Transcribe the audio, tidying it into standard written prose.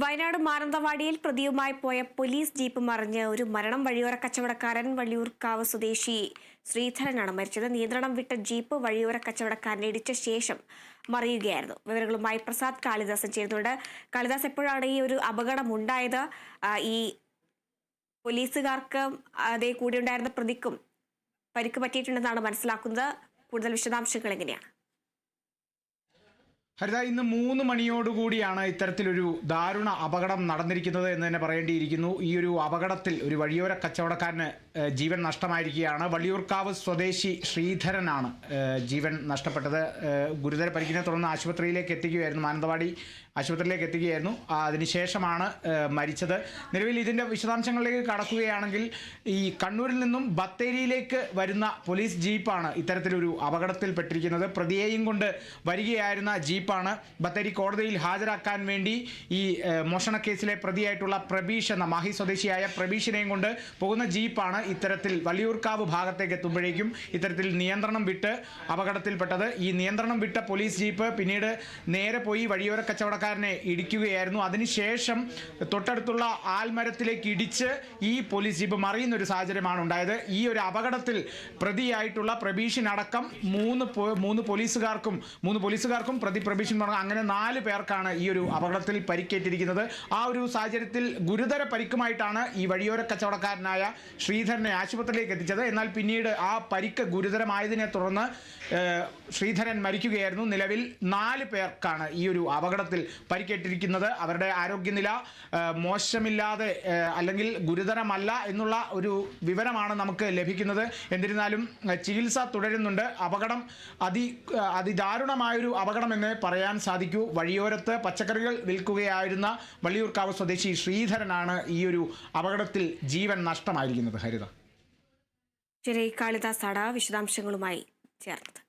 വയനാട് മാനന്തവാടിയിൽ പ്രതിയുമായി പോയ police jeep മറിഞ്ഞ് ഒരു മരണം. വഴിയോര കച്ചവടക്കാരൻ വള്ളിയൂർക്കാവ് സ്വദേശി ശ്രീധരനാണ് മരിച്ചത്. നിയന്ത്രണം വിട്ട ജീപ്പ് വഴിയോര കച്ചവടക്കാരനെ ഇടിച്ച ശേഷം മറിയുകയായിരുന്നു. വിവരങ്ങളുമായി പ്രസാദ് കാളിദാസൻ ചേരുന്നുണ്ട്. കാളിദാസ്, എപ്പോഴാണ് ഈ ഒരു അപകടം ഉണ്ടായത്? ഈ പോലീസുകാർക്ക് അതേ കൂടെ ഉണ്ടായിരുന്ന പ്രതിക്കും പരിക്ക് പറ്റിയിട്ടുണ്ടെന്നാണ് മനസ്സിലാക്കുന്നത്. കൂടുതൽ വിശദാംശങ്ങൾ എങ്ങനെയാണ്? ഹരിത, ഇന്ന് 3 മണിയോടുകൂടിയാണ് ഇത്തരത്തിലൊരു ദാരുണ അപകടം നടന്നിരിക്കുന്നത് എന്ന് തന്നെ പറയേണ്ടിയിരിക്കുന്നു. ഈ ഒരു അപകടത്തിൽ ഒരു വഴിയോര കച്ചവടക്കാരന് ജീവൻ നഷ്ടമായിരിക്കുകയാണ്. വള്ളിയൂർക്കാവ് സ്വദേശി ശ്രീധരനാണ് ജീവൻ നഷ്ടപ്പെട്ടത്. ഗുരുതര പരിക്കിനെ തുടർന്ന് ആശുപത്രിയിലേക്ക് എത്തിക്കുകയായിരുന്നു, മാനന്തവാടി ആശുപത്രിയിലേക്ക് എത്തിക്കുകയായിരുന്നു. അതിനുശേഷമാണ് മരിച്ചത്. നിലവിൽ ഇതിൻ്റെ വിശദാംശങ്ങളിലേക്ക് കടക്കുകയാണെങ്കിൽ, ഈ കണ്ണൂരിൽ നിന്നും ബത്തേരിയിലേക്ക് വരുന്ന പോലീസ് ജീപ്പാണ് ഇത്തരത്തിലൊരു അപകടത്തിൽപ്പെട്ടിരിക്കുന്നത്. പ്രതിയെയും കൊണ്ട് വരികയായിരുന്ന ജീപ്പാണ് ബത്തേരി കോടതിയിൽ ഹാജരാക്കാൻ വേണ്ടി ഈ മോഷണക്കേസിലെ പ്രതിയായിട്ടുള്ള പ്രബീഷ് എന്ന മാഹി സ്വദേശിയായ പ്രബീഷിനെയും കൊണ്ട് പോകുന്ന ജീപ്പാണ് ഇത്തരത്തിൽ വള്ളിയൂർക്കാവ് ഭാഗത്തേക്ക് എത്തുമ്പോഴേക്കും ഇത്തരത്തിൽ നിയന്ത്രണം വിട്ട് അപകടത്തിൽപ്പെട്ടത്. ഈ നിയന്ത്രണം വിട്ട പോലീസ് ജീപ്പ് പിന്നീട് നേരെ പോയി വഴിയോര കച്ചവടക്കാരനെ ഇടിക്കുകയായിരുന്നു. അതിനുശേഷം തൊട്ടടുത്തുള്ള ആൽമരത്തിലേക്ക് ഇടിച്ച് ഈ പോലീസ് ജീപ്പ് മറിയുന്ന ഒരു സാഹചര്യമാണ് ഉണ്ടായത്. ഈ ഒരു അപകടത്തിൽ പ്രതിയായിട്ടുള്ള പ്രബീഷിനടക്കം മൂന്ന് പോലീസുകാർക്കും പ്രതി പ്രബീഷൻ പറഞ്ഞ അങ്ങനെ 4 പേർക്കാണ് ഈ ഒരു അപകടത്തിൽ പരിക്കേറ്റിരിക്കുന്നത്. ആ ഒരു സാഹചര്യത്തിൽ ഗുരുതര പരിക്കുമായിട്ടാണ് ഈ വഴിയോര കച്ചവടക്കാരനായ ശ്രീധരനെ ആശുപത്രിയിലേക്ക് എത്തിച്ചത്. എന്നാൽ പിന്നീട് ആ പരിക്ക് ഗുരുതരമായതിനെ തുടർന്ന് ശ്രീധരൻ മരിക്കുകയായിരുന്നു. നിലവിൽ 4 പേർക്കാണ് ഈ ഒരു അപകടത്തിൽ പരിക്കേറ്റിരിക്കുന്നത്. അവരുടെ ആരോഗ്യനില മോശമില്ലാതെ അല്ലെങ്കിൽ ഗുരുതരമല്ല എന്നുള്ള ഒരു വിവരമാണ് നമുക്ക് ലഭിക്കുന്നത്. എന്നിരുന്നാലും ചികിത്സ തുടരുന്നുണ്ട്. അപകടം അതിദാരുണമായൊരു അപകടം എന്ന് പറയാൻ സാധിക്കൂ. വഴിയോരത്ത് പച്ചക്കറികൾ വിൽക്കുകയായിരുന്ന വള്ളിയൂർക്കാവ് സ്വദേശി ശ്രീധരനാണ് ഈ ഒരു അപകടത്തിൽ ജീവൻ നഷ്ടമായിരിക്കുന്നത്. ഹരിത, ശരി, കാളിദാസാണ് വിശദാംശങ്ങളുമായി ചേർന്നത്.